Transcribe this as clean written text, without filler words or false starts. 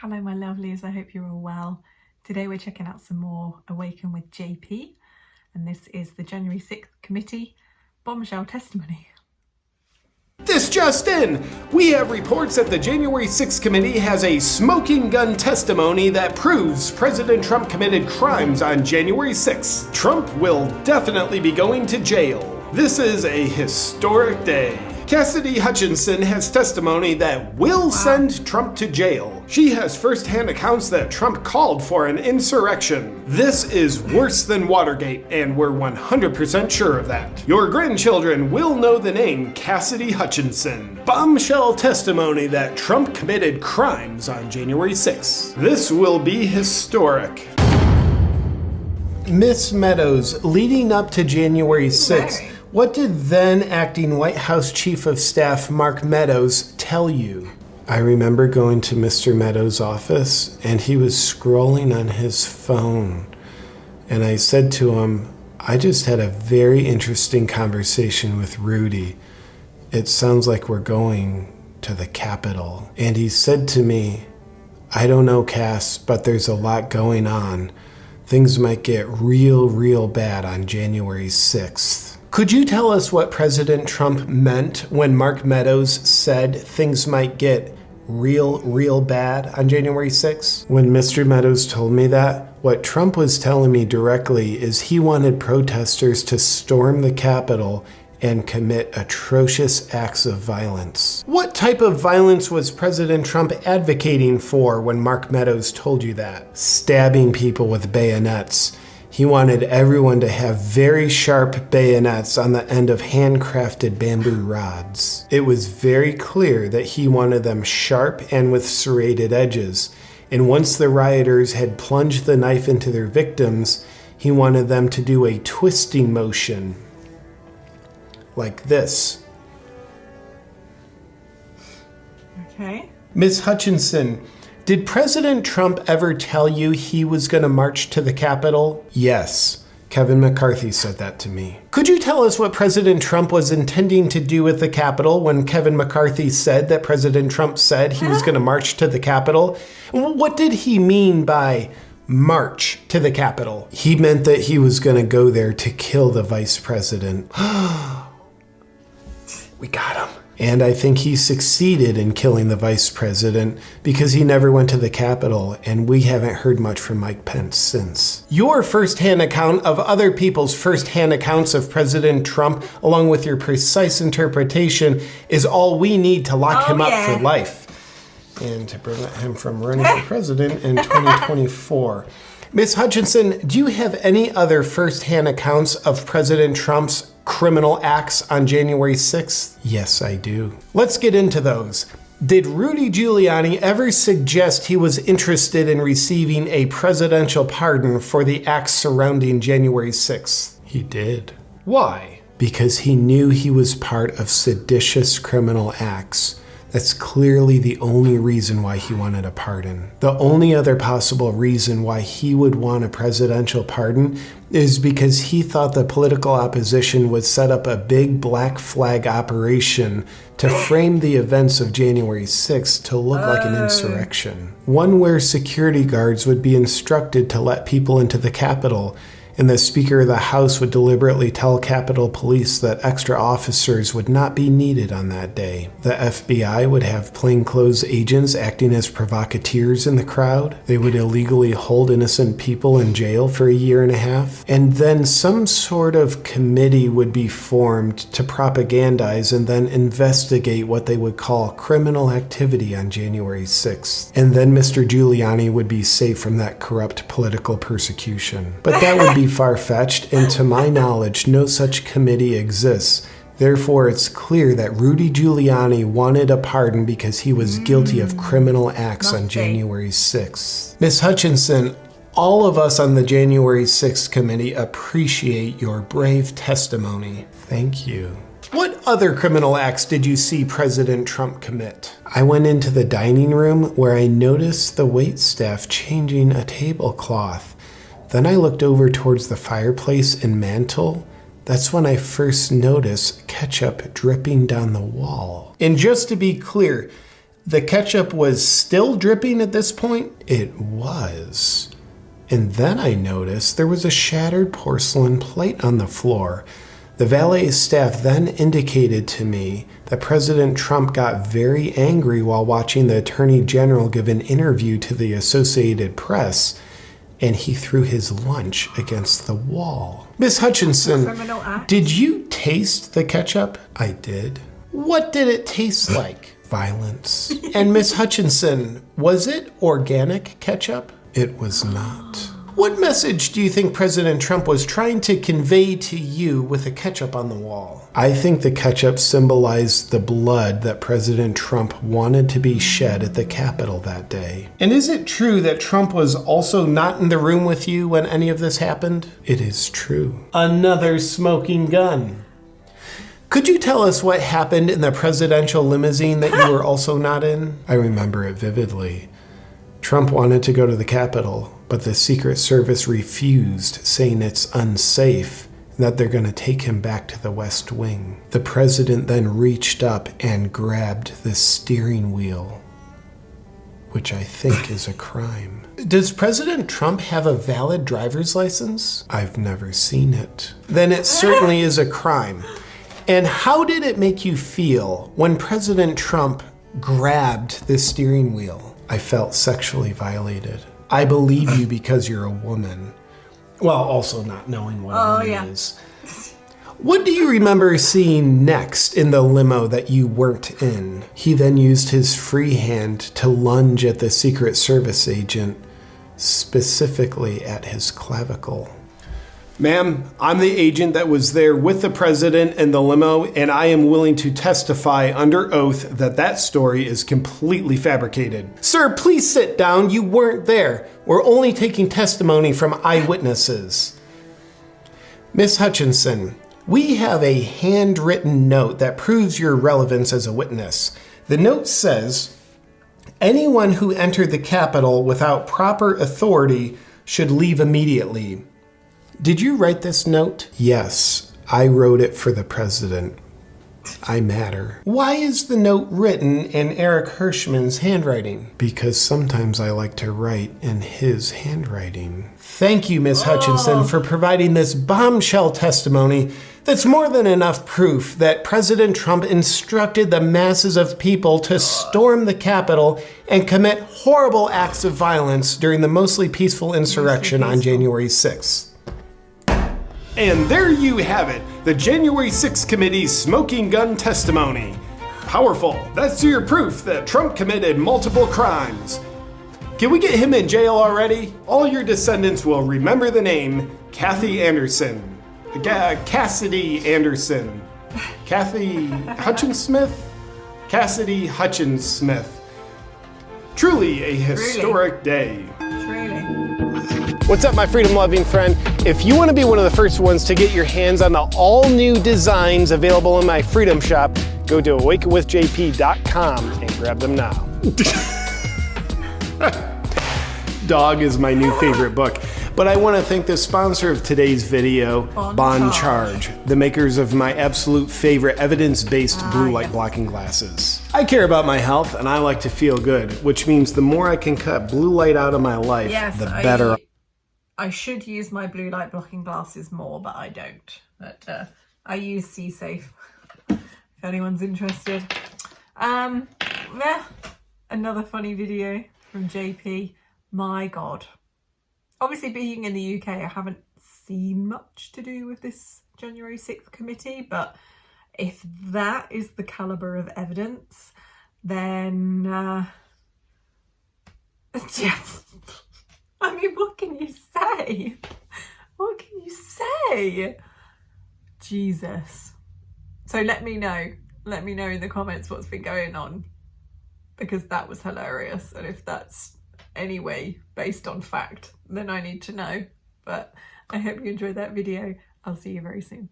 Hello my lovelies, I hope you're all well. Today we're checking out some more Awaken with JP, and this is the January 6th committee bombshell testimony. This just in! We have reports that the January 6th committee has a smoking gun testimony that proves President Trump committed crimes on January 6th. Trump will definitely be going to jail. This is a historic day. Cassidy Hutchinson has testimony that will send Trump to jail. She has first-hand accounts that Trump called for an insurrection. This is worse than Watergate, and we're 100% sure of that. Your grandchildren will know the name Cassidy Hutchinson. Bombshell testimony that Trump committed crimes on January 6th. This will be historic. Miss Meadows, leading up to January 6th, what did then acting White House Chief of Staff Mark Meadows tell you? I remember going to Mr. Meadows' office and he was scrolling on his phone. And I said to him, I just had a very interesting conversation with Rudy. It sounds like we're going to the Capitol. And he said to me, I don't know, Cass, but there's a lot going on. Things might get real bad on January 6th. Could you tell us what President Trump meant when Mark Meadows said things might get real bad on January 6th? When Mr. Meadows told me that, what Trump was telling me directly is he wanted protesters to storm the Capitol and commit atrocious acts of violence. What type of violence was President Trump advocating for when Mark Meadows told you that? Stabbing people with bayonets. He wanted everyone to have very sharp bayonets on the end of handcrafted bamboo rods. It was very clear that he wanted them sharp and with serrated edges. And once the rioters had plunged the knife into their victims, he wanted them to do a twisting motion like this. Okay. Ms. Hutchinson, did President Trump ever tell you he was going to march to the Capitol? Yes. Kevin McCarthy said that to me. Could you tell us what President Trump was intending to do with the Capitol when Kevin McCarthy said that President Trump said he was going to march to the Capitol? What did he mean by march to the Capitol? He meant that he was going to go there to kill the vice president. We got him. And I think he succeeded in killing the vice president because he never went to the Capitol, and we haven't heard much from Mike Pence since. Your first-hand account of other people's first-hand accounts of President Trump, along with your precise interpretation, is all we need to lock him up for life and to prevent him from running for president in 2024. Ms. Hutchinson, do you have any other first-hand accounts of President Trump's criminal acts on January 6th? Yes, I do. Let's get into those. Did Rudy Giuliani ever suggest he was interested in receiving a presidential pardon for the acts surrounding January 6th? He did. Why? Because he knew he was part of seditious criminal acts. That's clearly the only reason why he wanted a pardon. The only other possible reason why he would want a presidential pardon is because he thought the political opposition would set up a big black flag operation to frame the events of January 6th to look like an insurrection. One where security guards would be instructed to let people into the Capitol, and the Speaker of the House would deliberately tell Capitol Police that extra officers would not be needed on that day. The FBI would have plainclothes agents acting as provocateurs in the crowd. They would illegally hold innocent people in jail for 1.5 years. And then some sort of committee would be formed to propagandize and then investigate what they would call criminal activity on January 6th. And then Mr. Giuliani would be safe from that corrupt political persecution. But that would be far-fetched, and to my knowledge, no such committee exists. Therefore, it's clear that Rudy Giuliani wanted a pardon because he was guilty of criminal acts on January 6th. Ms. Hutchinson, all of us on the January 6th committee appreciate your brave testimony. Thank you. What other criminal acts did you see President Trump commit? I went into the dining room where I noticed the waitstaff changing a tablecloth. Then I looked over towards the fireplace and mantel. That's when I first noticed ketchup dripping down the wall. And just to be clear, The ketchup was still dripping at this point? It was. And then I noticed there was a shattered porcelain plate on the floor. The valet staff then indicated to me that President Trump got very angry while watching the Attorney General give an interview to the Associated Press, and he threw his lunch against the wall. Miss Hutchinson, did you taste the ketchup? I did. What did it taste like? Violence. And Miss Hutchinson, was it organic ketchup? It was not. What message do you think President Trump was trying to convey to you with the ketchup on the wall? I think the ketchup symbolized the blood that President Trump wanted to be shed at the Capitol that day. And is it true that Trump was also not in the room with you when any of this happened? It is true. Another smoking gun. Could you tell us what happened in the presidential limousine that you were also not in? I remember it vividly. Trump wanted to go to the Capitol, but the Secret Service refused, saying it's unsafe, and that they're going to take him back to the West Wing. The president then reached up and grabbed the steering wheel, which I think is a crime. Does President Trump have a valid driver's license? I've never seen it. Then it certainly is a crime. And how did it make you feel when President Trump grabbed the steering wheel? I felt sexually violated. I believe you because you're a woman. Well, also not knowing what a woman is. What do you remember seeing next in the limo that you weren't in? He then used his free hand to lunge at the Secret Service agent, specifically at his clavicle. Ma'am, I'm the agent that was there with the president in the limo, and I am willing to testify under oath that that story is completely fabricated. Sir, please sit down. You weren't there. We're only taking testimony from eyewitnesses. Miss Hutchinson, we have a handwritten note that proves your relevance as a witness. The note says, anyone who entered the Capitol without proper authority should leave immediately. Did you write this note? Yes, I wrote it for the president. I matter. Why is the note written in Eric Hirschman's handwriting? Because sometimes I like to write in his handwriting. Thank you, Miss Hutchinson, for providing this bombshell testimony that's more than enough proof that President Trump instructed the masses of people to storm the Capitol and commit horrible acts of violence during the mostly peaceful insurrection on January 6th. And there you have it, the January 6th committee's smoking gun testimony. Powerful. That's your proof that Trump committed multiple crimes. Can we get him in jail already? All your descendants will remember the name Kathy Anderson. Cassidy Anderson. Kathy Hutchins-Smith? Cassidy Hutchins-Smith. Truly a historic day. Truly. What's up, my freedom-loving friend? If you want to be one of the first ones to get your hands on the all-new designs available in my Freedom Shop, go to awakenwithjp.com and grab them now. Dog is my new favorite book. But I want to thank the sponsor of today's video, Bon Charge, the makers of my absolute favorite evidence-based blue light blocking glasses. I care about my health and I like to feel good, which means the more I can cut blue light out of my life, the better. I should use my blue light blocking glasses more, but I don't. But I use C-Safe if anyone's interested. Yeah, another funny video from JP. My God. Obviously, being in the UK, I haven't seen much to do with this January 6th committee, but if that is the calibre of evidence, then yeah. I mean, what can you say? What can you say? Jesus. So let me know in the comments what's been going on, because that was hilarious. And if that's anyway based on fact, then I need to know. But I hope you enjoyed that video. I'll see you very soon.